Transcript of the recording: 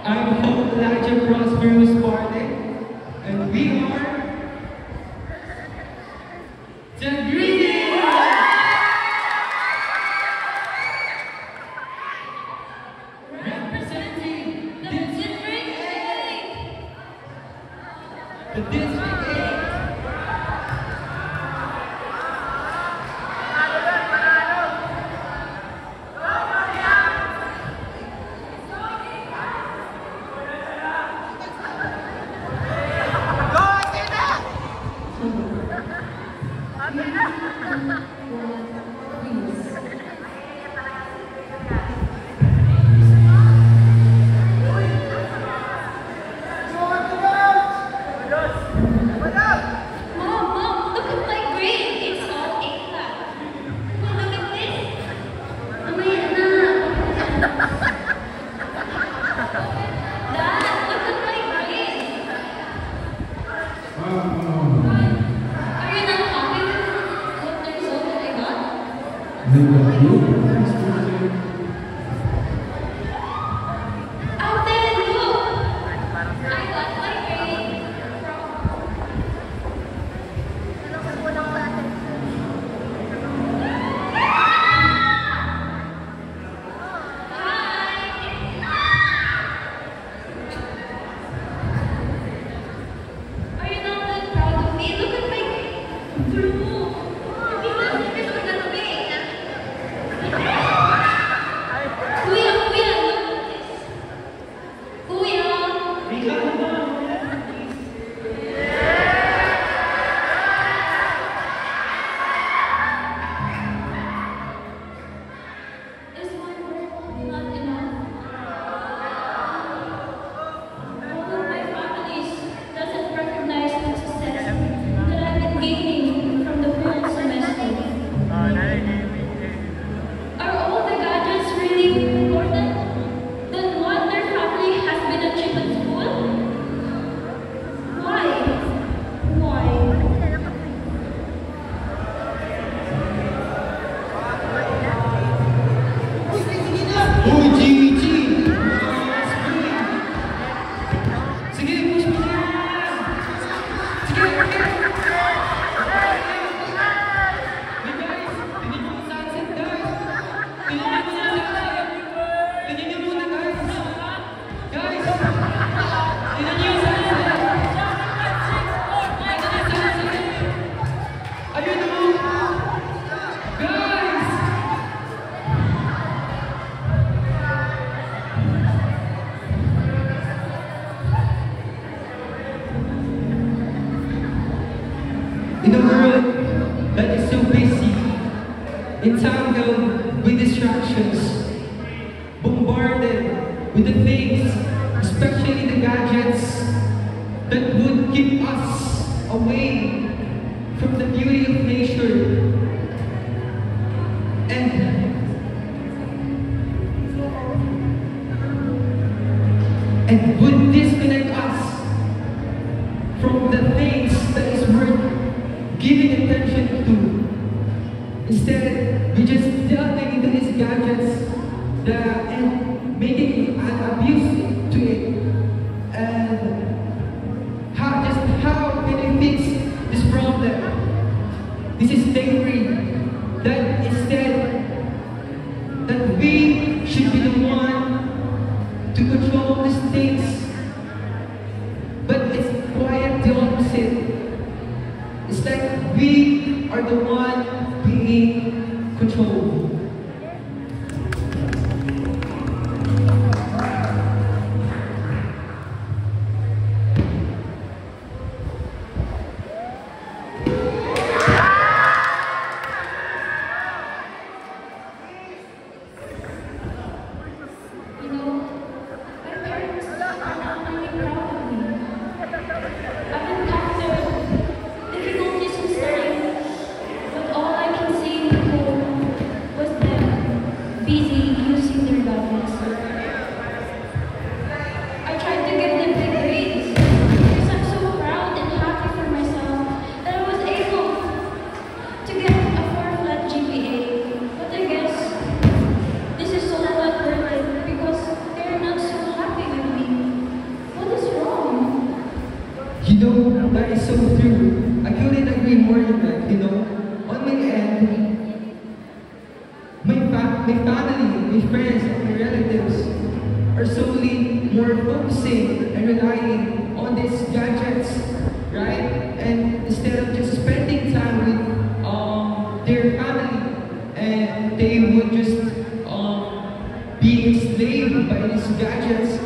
I'm Hope Elijah Prosperous Party, and we are the Greenies! Representing the District 8! The District 8! In a world that is so busy, entangled with distractions, bombarded with the things, especially the gadgets, that would keep us away from the beauty of nature and would disconnect us from the things that is worth giving attention to. Instead, we just delving into these gadgets and making an abuse to it. And how can I fix this problem? This is theory that instead that we should be the one to control these things. But it's quite the opposite. It's like we are the one being controlled. Difficulties in studying, but all I can see in the friends and my relatives are solely more focusing and relying on these gadgets, right? And instead of just spending time with their family, and they would just be enslaved by these gadgets